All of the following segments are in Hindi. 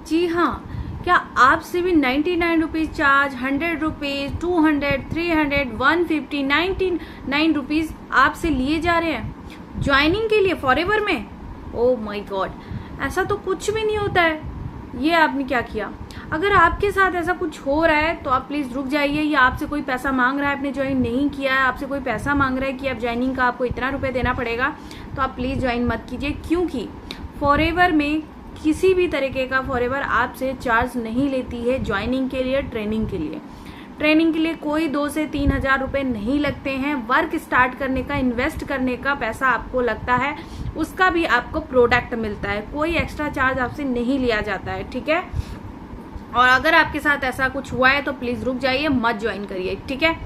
जी हाँ, क्या आपसे भी 99 रुपीज़ चार्ज, 100 रुपीज़, 200, 300, 150, 99 रुपीज़ आपसे लिए जा रहे हैं ज्वाइनिंग के लिए फॉरएवर में? ओह माय गॉड, ऐसा तो कुछ भी नहीं होता है। ये आपने क्या किया? अगर आपके साथ ऐसा कुछ हो रहा है तो आप प्लीज़ रुक जाइए, या आपसे कोई पैसा मांग रहा है, आपने ज्वाइन नहीं किया है, आपसे कोई पैसा मांग रहा है कि आप ज्वाइनिंग का आपको इतना रुपए देना पड़ेगा, तो आप प्लीज़ ज्वाइन मत कीजिए। क्योंकि फॉरएवर में किसी भी तरीके का फॉरएवर आपसे चार्ज नहीं लेती है ज्वाइनिंग के लिए, ट्रेनिंग के लिए। ट्रेनिंग के लिए कोई 2 से 3 हजार रुपए नहीं लगते हैं। वर्क स्टार्ट करने का, इन्वेस्ट करने का पैसा आपको लगता है, उसका भी आपको प्रोडक्ट मिलता है, कोई एक्स्ट्रा चार्ज आपसे नहीं लिया जाता है, ठीक है। और अगर आपके साथ ऐसा कुछ हुआ है तो प्लीज रुक जाइए, मत ज्वाइन करिए, ठीक है।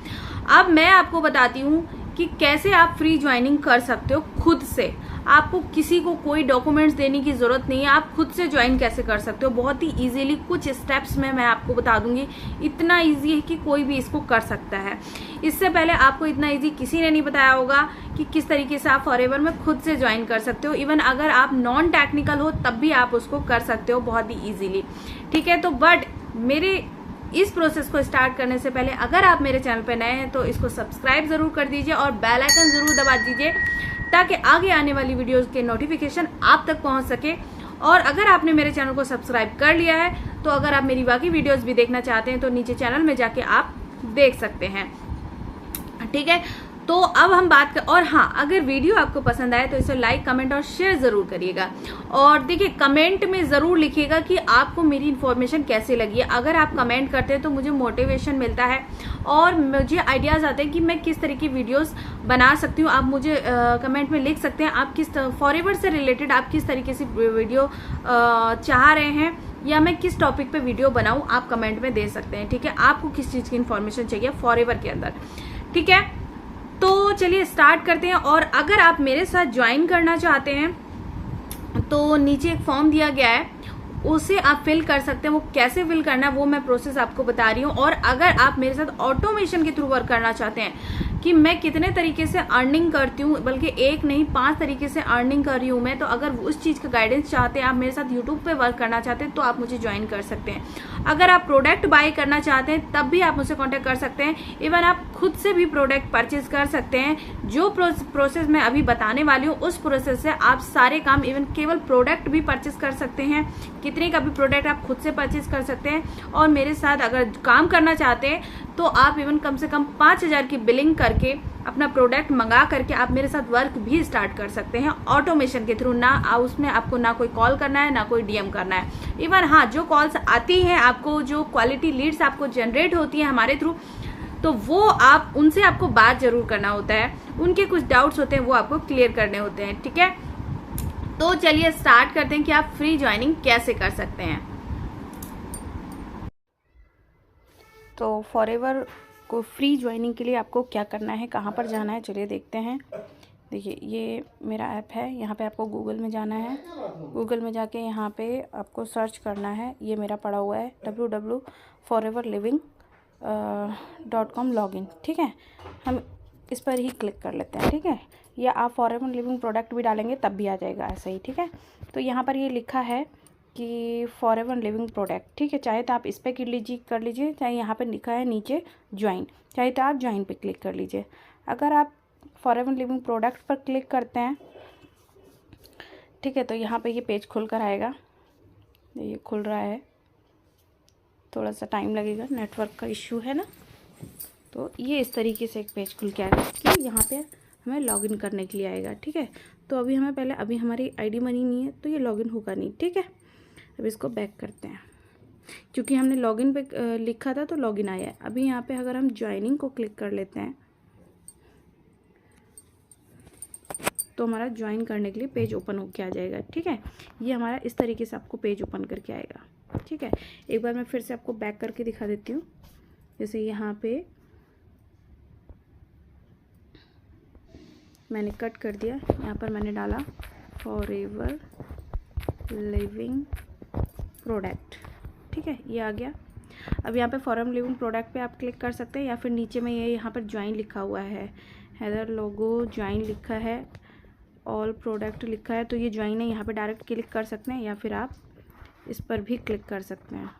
अब मैं आपको बताती हूँ कि कैसे आप फ्री ज्वाइनिंग कर सकते हो खुद से। आपको किसी को कोई डॉक्यूमेंट्स देने की जरूरत नहीं है, आप खुद से ज्वाइन कैसे कर सकते हो बहुत ही इजीली, कुछ स्टेप्स में मैं आपको बता दूंगी। इतना इजी है कि कोई भी इसको कर सकता है। इससे पहले आपको इतना इजी किसी ने नहीं बताया होगा कि किस तरीके से आप फॉरएवर में खुद से ज्वाइन कर सकते हो। इवन अगर आप नॉन टेक्निकल हो तब भी आप उसको कर सकते हो बहुत ही इजीली, ठीक है। तो बट मेरे इस प्रोसेस को स्टार्ट करने से पहले अगर आप मेरे चैनल पर नए हैं तो इसको सब्सक्राइब जरूर कर दीजिए और बेल आइकन जरूर दबा दीजिए, ताकि आगे आने वाली वीडियोस के नोटिफिकेशन आप तक पहुंच सके। और अगर आपने मेरे चैनल को सब्सक्राइब कर लिया है तो अगर आप मेरी बाकी वीडियोस भी देखना चाहते हैं तो नीचे चैनल में जाके आप देख सकते हैं, ठीक है। तो अब हम बात कर, और हाँ, अगर वीडियो आपको पसंद आए तो इसे लाइक, कमेंट और शेयर जरूर करिएगा। और देखिए, कमेंट में जरूर लिखिएगा कि आपको मेरी इन्फॉर्मेशन कैसे लगी है। अगर आप कमेंट करते हैं तो मुझे मोटिवेशन मिलता है और मुझे आइडियाज आते हैं कि मैं किस तरह की वीडियोस बना सकती हूँ। आप मुझे कमेंट में लिख सकते हैं आप किस फॉरएवर से रिलेटेड आप किस तरीके से वीडियो चाह रहे हैं, या मैं किस टॉपिक पे वीडियो बनाऊं, आप कमेंट में दे सकते हैं, ठीक है। आपको किस चीज की इन्फॉर्मेशन चाहिए फॉरएवर के अंदर, ठीक है। तो चलिए स्टार्ट करते हैं। और अगर आप मेरे साथ ज्वाइन करना चाहते हैं तो नीचे एक फॉर्म दिया गया है, उसे आप फिल कर सकते हैं। वो कैसे फिल करना है वो मैं प्रोसेस आपको बता रही हूँ। और अगर आप मेरे साथ ऑटोमेशन के थ्रू वर्क करना चाहते हैं कि मैं कितने तरीके से अर्निंग करती हूँ, बल्कि एक नहीं 5 तरीके से अर्निंग कर रही हूँ मैं, तो अगर उस चीज का गाइडेंस चाहते हैं, आप मेरे साथ यूट्यूब पे वर्क करना चाहते हैं तो आप मुझे ज्वाइन कर सकते हैं। अगर आप प्रोडक्ट बाय करना चाहते हैं तब भी आप मुझसे कॉन्टेक्ट कर सकते हैं। इवन आप खुद से भी प्रोडक्ट परचेज कर सकते हैं। जो प्रोसेस मैं अभी बताने वाली हूँ उस प्रोसेस से आप सारे काम, इवन केवल प्रोडक्ट भी परचेज कर सकते हैं, कितने का भी प्रोडक्ट आप खुद से परचेज कर सकते हैं। और मेरे साथ अगर काम करना चाहते हैं तो आप इवन कम से कम 5,000 की बिलिंग करके अपना प्रोडक्ट मंगा करके आप मेरे साथ वर्क भी स्टार्ट कर सकते हैं ऑटोमेशन के थ्रू। ना उसमें आपको ना कोई कॉल करना है, ना कोई डीएम करना है। इवन हाँ, जो कॉल्स आती हैं आपको, जो क्वालिटी लीड्स आपको जनरेट होती है हमारे थ्रू, तो वो आप उनसे आपको बात जरूर करना होता है। उनके कुछ डाउट्स होते हैं वो आपको क्लियर करने होते हैं, ठीक है। तो चलिए स्टार्ट करते हैं कि आप फ्री ज्वाइनिंग कैसे कर सकते हैं। तो फॉरएवर को फ्री ज्वाइनिंग के लिए आपको क्या करना है, कहाँ पर जाना है, चलिए देखते हैं। देखिए, ये मेरा ऐप है। यहाँ पे आपको गूगल में जाना है। गूगल में जाके यहाँ पे आपको सर्च करना है। ये मेरा पड़ा हुआ है www.foreverliving.com लॉगिन, ठीक है। हम इस पर ही क्लिक कर लेते हैं, ठीक है। या आप फॉरएवर लिविंग प्रोडक्ट भी डालेंगे तब भी आ जाएगा ऐसे ही, ठीक है। तो यहाँ पर ये लिखा है कि फॉरएवर लिविंग प्रोडक्ट, ठीक है। चाहे तो आप इस पर कर लीजिए, चाहे यहाँ पे लिखा है नीचे ज्वाइन, चाहे तो आप ज्वाइन पे क्लिक कर लीजिए। अगर आप फॉरएवर लिविंग प्रोडक्ट पर क्लिक करते हैं, ठीक है, तो यहाँ पे ये पेज खुल कर आएगा। ये खुल रहा है, थोड़ा सा टाइम लगेगा, नेटवर्क का इश्यू है ना। तो ये इस तरीके से एक पेज खुल के आएगा कि यहाँ पे हमें लॉगिन करने के लिए आएगा, ठीक है। तो अभी हमें पहले, अभी हमारी आईडी बनी नहीं है तो ये लॉगिन होगा नहीं, ठीक है। अब इसको बैक करते हैं, क्योंकि हमने लॉगिन पे लिखा था तो लॉगिन आया है। अभी यहाँ पे अगर हम ज्वाइनिंग को क्लिक कर लेते हैं तो हमारा ज्वाइन करने के लिए पेज ओपन होके आ जाएगा, ठीक है। ये हमारा इस तरीके से आपको पेज ओपन करके आएगा, ठीक है। एक बार मैं फिर से आपको बैक करके दिखा देती हूँ। जैसे यहाँ पे मैंने कट कर दिया, यहाँ पर मैंने डाला फॉरएवर लिविंग प्रोडक्ट, ठीक है, ये आ गया। अब यहाँ पे फॉरएवर लिविंग प्रोडक्ट पे आप क्लिक कर सकते हैं, या फिर नीचे में ये यहाँ पर ज्वाइन लिखा हुआ है, हेडर लोगो ज्वाइन लिखा है, ऑल प्रोडक्ट लिखा है, तो ये ज्वाइन है, यहाँ पे डायरेक्ट क्लिक कर सकते हैं। या फिर आप इस पर भी क्लिक कर सकते हैं।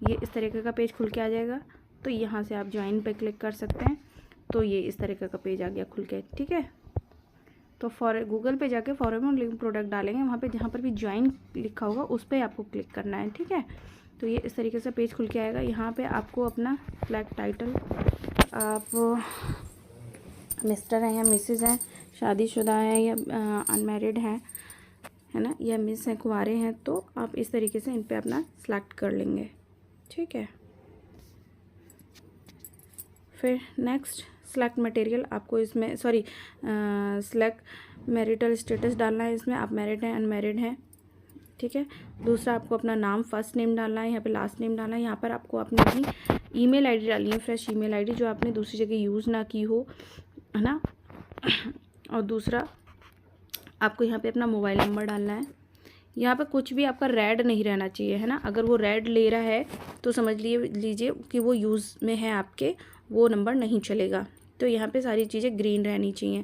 ये इस तरीके का पेज खुल के आ जाएगा। तो यहाँ से आप ज्वाइन पे क्लिक कर सकते हैं। तो ये इस तरीके का पेज आ गया खुल के, ठीक है। तो गूगल पे जाके फॉरएवर लिंक प्रोडक्ट डालेंगे, वहाँ पे जहाँ पर भी ज्वाइन लिखा होगा उस पर आपको क्लिक करना है, ठीक है। तो ये इस तरीके से पेज खुल के आएगा। यहाँ पे आपको अपना फ्लैग टाइटल, आप मिस्टर हैं या मिसेज़ हैं, शादीशुदा हैं या अनमैरिड हैं, है ना, या मिस हैं, कुंवारे हैं, तो आप इस तरीके से इन पे अपना सेलेक्ट कर लेंगे, ठीक है। फिर नेक्स्ट सेलेक्ट मटेरियल, आपको इसमें सेलेक्ट मैरिटल स्टेटस डालना है। इसमें आप मैरिड हैं, अनमैरिड हैं, ठीक है। दूसरा आपको अपना नाम, फर्स्ट नेम डालना है, यहाँ पे लास्ट नेम डालना है। यहाँ पर आपको अपनी ईमेल आईडी डालनी है, फ्रेश ईमेल आईडी जो आपने दूसरी जगह यूज़ ना की हो, है ना। और दूसरा आपको यहाँ पे अपना मोबाइल नंबर डालना है। यहाँ पे कुछ भी आपका रेड नहीं रहना चाहिए, है ना। अगर वो रेड ले रहा है तो समझ लीजिए कि वो यूज़ में है आपके, वो नंबर नहीं चलेगा। तो यहाँ पे सारी चीज़ें ग्रीन रहनी चाहिए।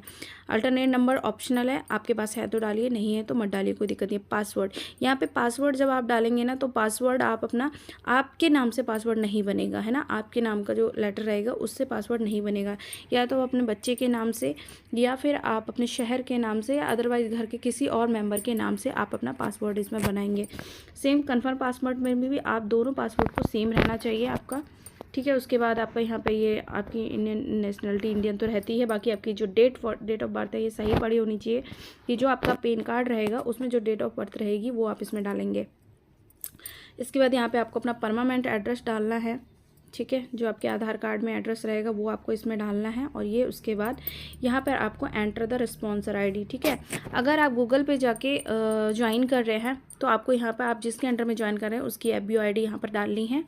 अल्टरनेट नंबर ऑप्शनल है, आपके पास है तो डालिए, नहीं है तो मत डालिए, कोई दिक्कत नहीं है। पासवर्ड, यहाँ पे पासवर्ड जब आप डालेंगे ना, तो पासवर्ड आप अपना, आपके नाम से पासवर्ड नहीं बनेगा, है ना। आपके नाम का जो लेटर रहेगा उससे पासवर्ड नहीं बनेगा। या तो अपने बच्चे के नाम से, या फिर आप अपने शहर के नाम से, या अदरवाइज़ घर के किसी और मेम्बर के नाम से आप अपना पासवर्ड इसमें बनाएंगे। सेम कन्फर्म पासवर्ड में भी आप दोनों पासवर्ड को सेम रहना चाहिए आपका, ठीक है। उसके बाद आपका यहाँ पे ये आपकी इंडियन नेशनलिटी इंडियन तो रहती है, बाकी आपकी जो डेट ऑफ बर्थ है ये सही पड़ी होनी चाहिए। ये जो आपका पैन कार्ड रहेगा उसमें जो डेट ऑफ बर्थ रहेगी वो आप इसमें डालेंगे। इसके बाद यहाँ पे आपको अपना परमानेंट एड्रेस डालना है, ठीक है। जो आपके आधार कार्ड में एड्रेस रहेगा वो आपको इसमें डालना है। और ये उसके बाद यहाँ पर आपको एंटर द रिस्पॉन्सर आईडी, ठीक है। अगर आप गूगल पे जाके ज्वाइन कर रहे हैं तो आपको यहाँ पर, आप जिसके अंडर में ज्वाइन कर रहे हैं उसकी FBO ID यहाँ पर डालनी है,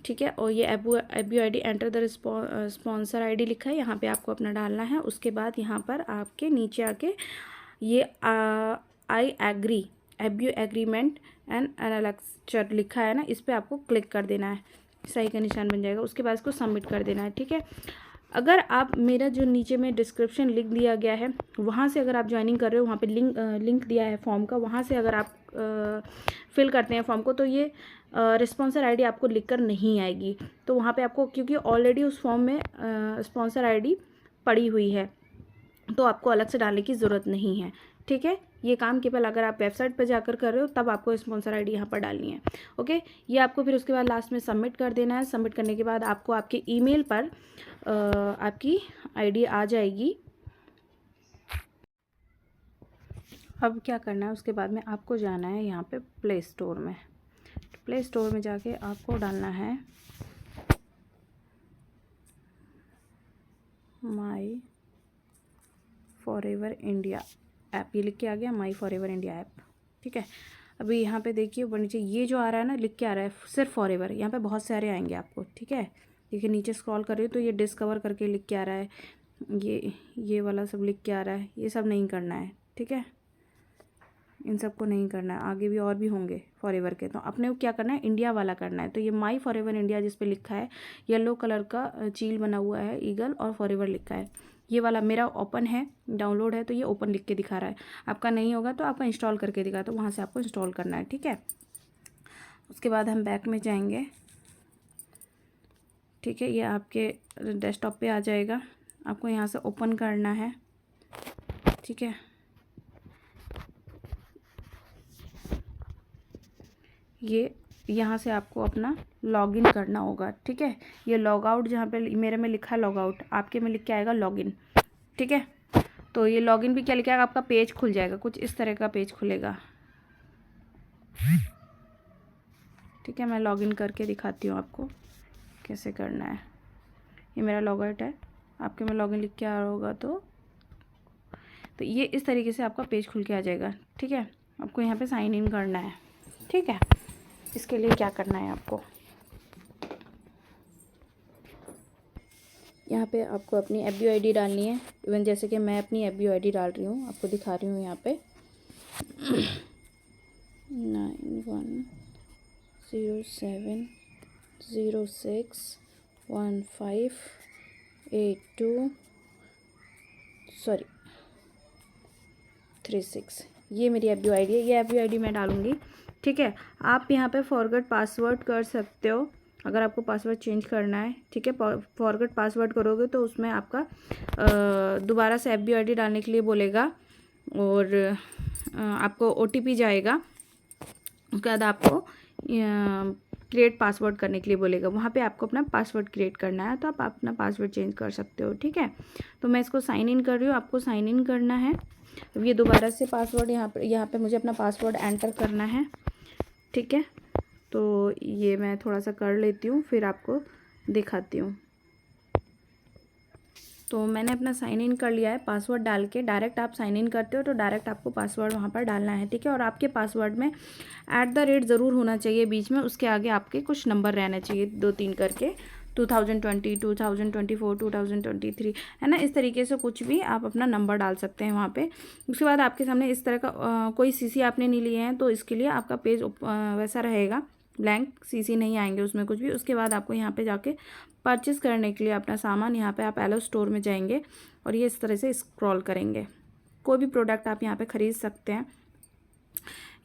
ठीक है। और ये FBO ID, enter the sponsor ID लिखा है, यहाँ पे आपको अपना डालना है। उसके बाद यहाँ पर आपके नीचे आके ये I agree FBO agreement and annexure लिखा है ना, इस पर आपको क्लिक कर देना है, सही का निशान बन जाएगा। उसके बाद इसको सबमिट कर देना है, ठीक है। अगर आप, मेरा जो नीचे में डिस्क्रिप्शन लिंक दिया गया है वहाँ से अगर आप ज्वाइनिंग कर रहे हो, वहाँ पे लिंक दिया है फॉर्म का, वहाँ से अगर आप फिल करते हैं फॉर्म को, तो ये रिस्पॉन्सर आईडी आपको लिखकर नहीं आएगी। तो वहाँ पे आपको, क्योंकि ऑलरेडी उस फॉर्म में स्पॉन्सर आईडी पड़ी हुई है, तो आपको अलग से डालने की ज़रूरत नहीं है, ठीक है। ये काम केवल अगर आप वेबसाइट पर जाकर कर रहे हो तब आपको स्पॉन्सर आईडी यहाँ पर डालनी है, ओके। ये आपको फिर उसके बाद लास्ट में सबमिट कर देना है। सबमिट करने के बाद आपको आपके ईमेल पर आपकी आईडी आ जाएगी। अब क्या करना है, उसके बाद में आपको जाना है यहाँ पे प्ले स्टोर में। प्ले स्टोर में जाके आपको डालना है माई फॉरएवर इंडिया ऐप, ये लिख के आ गया माई फॉरएवर इंडिया ऐप, ठीक है। अभी यहाँ पे देखिए ऊपर नीचे ये जो आ रहा है ना, लिख के आ रहा है सिर्फ फॉरएवर, यहाँ पे बहुत सारे आएंगे आपको, ठीक है। देखिए नीचे स्क्रॉल कर रही हो तो ये डिस्कवर करके लिख के आ रहा है, ये वाला सब लिख के आ रहा है, ये सब नहीं करना है, ठीक है। इन सबको नहीं करना है, आगे भी और भी होंगे फॉरएवर के, तो अपने को क्या करना है, इंडिया वाला करना है। तो ये माई फॉरएवर इंडिया जिस पे लिखा है, येलो कलर का चील बना हुआ है, ईगल और फॉरएवर लिखा है, ये वाला मेरा ओपन है, डाउनलोड है, तो ये ओपन लिख के दिखा रहा है। आपका नहीं होगा तो आपका इंस्टॉल करके दिखा, तो वहाँ से आपको इंस्टॉल करना है, ठीक है। उसके बाद हम बैक में जाएंगे, ठीक है। ये आपके डेस्कटॉप पे आ जाएगा, आपको यहाँ से ओपन करना है, ठीक है। ये यहाँ से आपको अपना लॉगिन करना होगा, ठीक है। ये लॉग आउट, जहाँ पे मेरे में लिखा है लॉग आउट, आपके में लिख के आएगा लॉगिन, ठीक है। तो ये लॉगिन भी क्या लिखा है, आपका पेज खुल जाएगा, कुछ इस तरह का पेज खुलेगा, ठीक है। मैं लॉगिन करके दिखाती हूँ आपको कैसे करना है। ये मेरा लॉग आउट है, आपके में लॉगिन लिख के आ रहा होगा, तो ये इस तरीके से आपका पेज खुल के आ जाएगा, ठीक है। आपको यहाँ पे साइन इन करना है, ठीक है। इसके लिए क्या करना है, आपको यहाँ पे आपको अपनी FBO ID डालनी है। इवन जैसे कि मैं अपनी FBO ID डाल रही हूँ, आपको दिखा रही हूँ यहाँ पे 9107061582 36, ये मेरी FB ID है, ये FB ID मैं डालूँगी, ठीक है। आप यहाँ पे फॉरगेट पासवर्ड कर सकते हो अगर आपको पासवर्ड चेंज करना है, ठीक है। फॉरगेट पासवर्ड करोगे तो उसमें आपका दोबारा से FB ID डालने के लिए बोलेगा और आपको OTP जाएगा। उसके बाद आपको क्रिएट पासवर्ड करने के लिए बोलेगा, वहाँ पे आपको अपना पासवर्ड क्रिएट करना है, तो आप अपना पासवर्ड चेंज कर सकते हो, ठीक है। तो मैं इसको साइन इन कर रही हूँ, आपको साइन इन करना है। अब ये दोबारा से पासवर्ड यहाँ पे मुझे अपना पासवर्ड एंटर करना है, ठीक है। तो ये मैं थोड़ा सा कर लेती हूँ, फिर आपको दिखाती हूँ। तो मैंने अपना साइन इन कर लिया है पासवर्ड डाल के। डायरेक्ट आप साइन इन करते हो तो डायरेक्ट आपको पासवर्ड वहाँ पर डालना है, ठीक है। और आपके पासवर्ड में @ ज़रूर होना चाहिए बीच में, उसके आगे आपके कुछ नंबर रहने चाहिए 2-3 करके, 2020, 2024, 2023, है ना। इस तरीके से कुछ भी आप अपना नंबर डाल सकते हैं वहाँ पे। उसके बाद आपके सामने इस तरह का कोई CC आपने नहीं लिए हैं तो इसके लिए आपका पेज वैसा रहेगा, ब्लैंक, CC नहीं आएंगे उसमें कुछ भी। उसके बाद आपको यहाँ पे जाके परचेज़ करने के लिए अपना सामान, यहाँ पे आप एलो स्टोर में जाएंगे और ये इस तरह से स्क्रॉल करेंगे। कोई भी प्रोडक्ट आप यहाँ पे ख़रीद सकते हैं।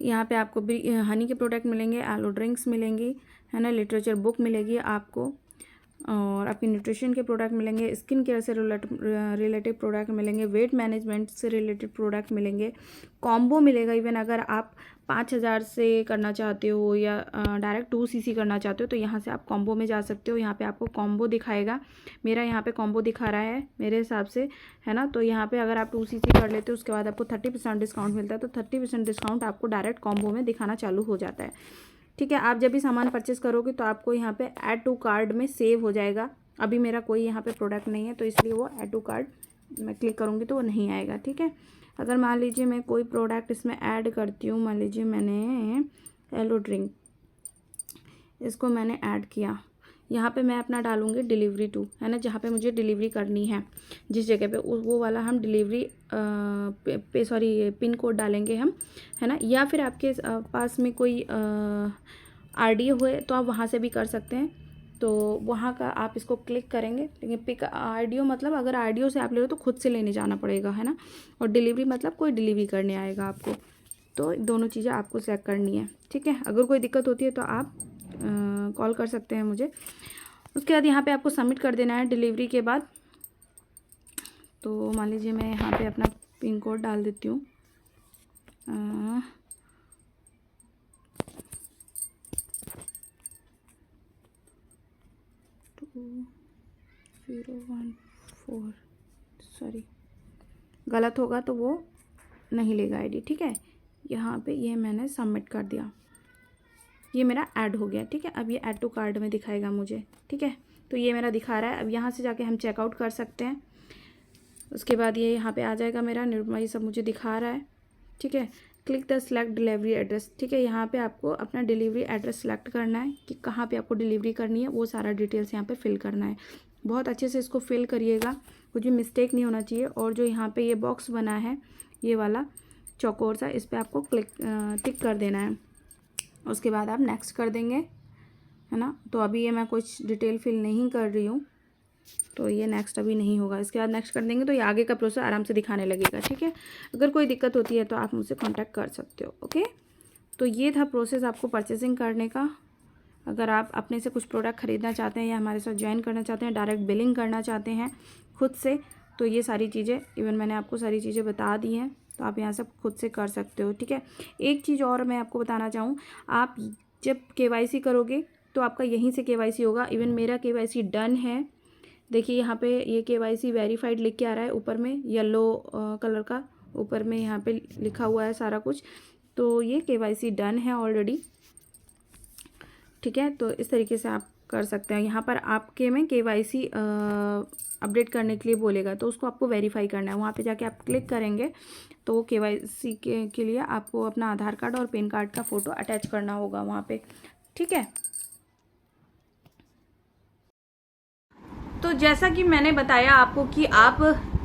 यहाँ पे आपको भी हनी के प्रोडक्ट मिलेंगे, एलो ड्रिंक्स मिलेंगी, है ना, लिटरेचर बुक मिलेगी आपको, और आपकी न्यूट्रिशन के प्रोडक्ट मिलेंगे, स्किन केयर से रिलेटेड प्रोडक्ट मिलेंगे, वेट मैनेजमेंट से रिलेटेड प्रोडक्ट मिलेंगे, कॉम्बो मिलेगा। इवन अगर आप 5000 से करना चाहते हो या डायरेक्ट 2cc करना चाहते हो तो यहाँ से आप कॉम्बो में जा सकते हो। यहाँ पे आपको कॉम्बो दिखाएगा, मेरा यहाँ पे कॉम्बो दिखा रहा है मेरे हिसाब से, है ना। तो यहाँ पे अगर आप 2cc कर लेते हो उसके बाद आपको 30% डिस्काउंट मिलता है, तो 30% डिस्काउंट आपको डायरेक्ट कॉम्बो में दिखाना चालू हो जाता है, ठीक है। आप जब भी सामान परचेस करोगे तो आपको यहाँ पे ऐड टू कार्ड में सेव हो जाएगा। अभी मेरा कोई यहाँ पे प्रोडक्ट नहीं है तो इसलिए वो ऐड टू कार्ड मैं क्लिक करूँगी तो वो नहीं आएगा, ठीक है। अगर मान लीजिए मैं कोई प्रोडक्ट इसमें ऐड करती हूँ, मान लीजिए मैंने एलो ड्रिंक, इसको मैंने ऐड किया, यहाँ पे मैं अपना डालूँगी डिलीवरी टू, है ना, जहाँ पे मुझे डिलीवरी करनी है जिस जगह पे, वो वाला हम डिलीवरी पिन कोड डालेंगे हम, है ना। या फिर आपके पास में कोई RDO है तो आप वहाँ से भी कर सकते हैं, तो वहाँ का आप इसको क्लिक करेंगे। लेकिन पिक RDO मतलब अगर RDO से आप ले रहे हो तो खुद से लेने जाना पड़ेगा, है ना। और डिलीवरी मतलब कोई डिलीवरी करने आएगा आपको, तो दोनों चीज़ें आपको चेक करनी है, ठीक है। अगर कोई दिक्कत होती है तो आप कॉल कर सकते हैं मुझे। उसके बाद यहाँ पे आपको सबमिट कर देना है डिलीवरी के बाद। तो मान लीजिए मैं यहाँ पे अपना पिन कोड डाल देती हूँ, 2014, सॉरी गलत होगा तो वो नहीं लेगा ID, ठीक है। यहाँ पे ये मैंने सबमिट कर दिया, ये मेरा ऐड हो गया, ठीक है। अब ये ऐड टू कार्ड में दिखाएगा मुझे, ठीक है। तो ये मेरा दिखा रहा है। अब यहाँ से जाके हम चेकआउट कर सकते हैं। उसके बाद ये यहाँ पे आ जाएगा मेरा निरुपमा, ये सब मुझे दिखा रहा है, ठीक है। Click the select delivery address, ठीक है। यहाँ पे आपको अपना डिलीवरी एड्रेस सेलेक्ट करना है कि कहाँ पे आपको डिलीवरी करनी है, वो सारा डिटेल्स यहाँ पे फिल करना है। बहुत अच्छे से इसको फिल करिएगा, कुछ भी मिस्टेक नहीं होना चाहिए। और जो यहाँ पे ये बॉक्स बना है ये वाला चौकोर सा, इस पर आपको टिक कर देना है। उसके बाद आप नेक्स्ट कर देंगे, है ना। तो अभी ये मैं कुछ डिटेल फिल नहीं कर रही हूँ, तो ये नेक्स्ट अभी नहीं होगा। इसके बाद नेक्स्ट कर देंगे तो ये आगे का प्रोसेस आराम से दिखाने लगेगा, ठीक है। अगर कोई दिक्कत होती है तो आप मुझसे कांटेक्ट कर सकते हो, ओके। तो ये था प्रोसेस आपको परचेसिंग करने का। अगर आप अपने से कुछ प्रोडक्ट ख़रीदना चाहते हैं या हमारे साथ ज्वाइन करना चाहते हैं, डायरेक्ट बिलिंग करना चाहते हैं खुद से, तो ये सारी चीज़ें इवन मैंने आपको सारी चीज़ें बता दी हैं, तो आप यहाँ से खुद से कर सकते हो, ठीक है। एक चीज़ और मैं आपको बताना चाहूँ, आप जब KYC करोगे तो आपका यहीं से KYC होगा। इवन मेरा KYC डन है, देखिए यहाँ पे ये KYC वेरीफाइड लिख के आ रहा है ऊपर में, येलो कलर का ऊपर में यहाँ पे लिखा हुआ है सारा कुछ, तो ये KYC डन है ऑलरेडी, ठीक है। तो इस तरीके से आप कर सकते हैं। यहाँ पर आपके में KYC अपडेट करने के लिए बोलेगा, तो उसको आपको वेरीफाई करना है। वहाँ पे जाके आप क्लिक करेंगे तो KYC के लिए आपको अपना आधार कार्ड और पैन कार्ड का फ़ोटो अटैच करना होगा वहाँ पे, ठीक है। तो जैसा कि मैंने बताया आपको कि आप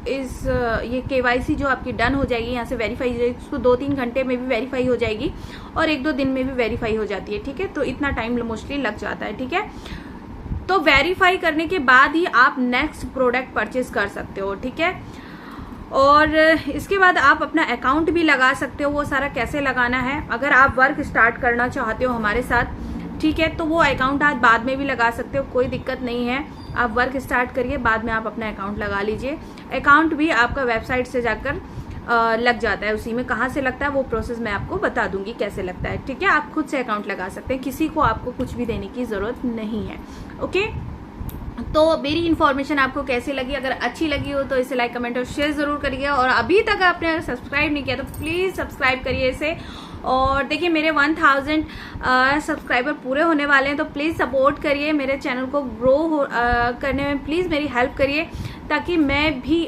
ये KYC जो आपकी डन हो जाएगी, यहाँ से वेरीफाई हो जाएगी, उसको 2-3 घंटे में भी वेरीफाई हो जाएगी और 1-2 दिन में भी वेरीफाई हो जाती है, ठीक है। तो इतना टाइम मोस्टली लग जाता है, ठीक है। तो वेरीफाई करने के बाद ही आप नेक्स्ट प्रोडक्ट परचेज कर सकते हो, ठीक है। और इसके बाद आप अपना अकाउंट भी लगा सकते हो। वो सारा कैसे लगाना है, अगर आप वर्क स्टार्ट करना चाहते हो हमारे साथ, ठीक है, तो वो अकाउंट आज बाद में भी लगा सकते हो, कोई दिक्कत नहीं है। आप वर्क स्टार्ट करिए, बाद में आप अपना अकाउंट लगा लीजिए। अकाउंट भी आपका वेबसाइट से जाकर लग जाता है, उसी में कहाँ से लगता है वो प्रोसेस मैं आपको बता दूंगी कैसे लगता है, ठीक है। आप खुद से अकाउंट लगा सकते हैं, किसी को आपको कुछ भी देने की जरूरत नहीं है। ओके, तो मेरी इन्फॉर्मेशन आपको कैसी लगी? अगर अच्छी लगी हो तो इसे लाइक, कमेंट और शेयर जरूर करिए। और अभी तक आपने सब्सक्राइब नहीं किया तो प्लीज सब्सक्राइब करिए इसे। और देखिए मेरे 1000 सब्सक्राइबर पूरे होने वाले हैं, तो प्लीज सपोर्ट करिए, मेरे चैनल को ग्रो करने में प्लीज मेरी हेल्प करिए, ताकि मैं भी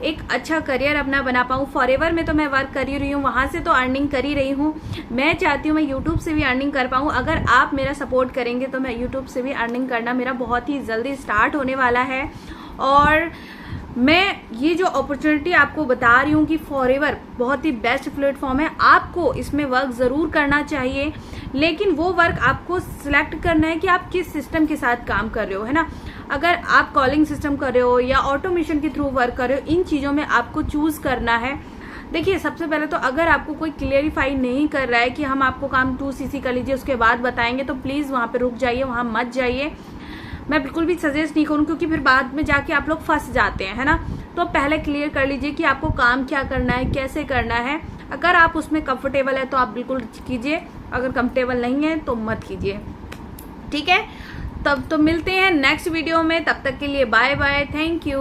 एक अच्छा करियर अपना बना पाऊँ। फॉरएवर में तो मैं वर्क कर ही रही हूँ, वहां से तो अर्निंग कर ही रही हूँ। मैं चाहती हूँ मैं यूट्यूब से भी अर्निंग कर पाऊँ। अगर आप मेरा सपोर्ट करेंगे तो मैं यूट्यूब से भी अर्निंग करना मेरा बहुत ही जल्दी स्टार्ट होने वाला है। और मैं ये जो अपॉर्चुनिटी आपको बता रही हूँ कि फॉरएवर बहुत ही बेस्ट प्लेटफॉर्म है, आपको इसमें वर्क जरूर करना चाहिए, लेकिन वो वर्क आपको सिलेक्ट करना है कि आप किस सिस्टम के साथ काम कर रहे हो, है ना। अगर आप कॉलिंग सिस्टम कर रहे हो या ऑटोमेशन के थ्रू वर्क कर रहे हो, इन चीजों में आपको चूज करना है। देखिए सबसे पहले तो अगर आपको कोई क्लियरिफाई नहीं कर रहा है कि हम आपको काम 2cc कर लीजिए उसके बाद बताएंगे, तो प्लीज वहां पे रुक जाइए, वहां मत जाइए। मैं बिल्कुल भी सजेस्ट नहीं करूँ, क्योंकि फिर बाद में जाके आप लोग फंस जाते हैं, है ना। तो पहले क्लियर कर लीजिए कि आपको काम क्या करना है, कैसे करना है। अगर आप उसमें कंफर्टेबल है तो आप बिल्कुल कीजिए, अगर कंफर्टेबल नहीं है तो मत कीजिए, ठीक है। तब तो मिलते हैं नेक्स्ट वीडियो में, तब तक के लिए बाय बाय, थैंक यू।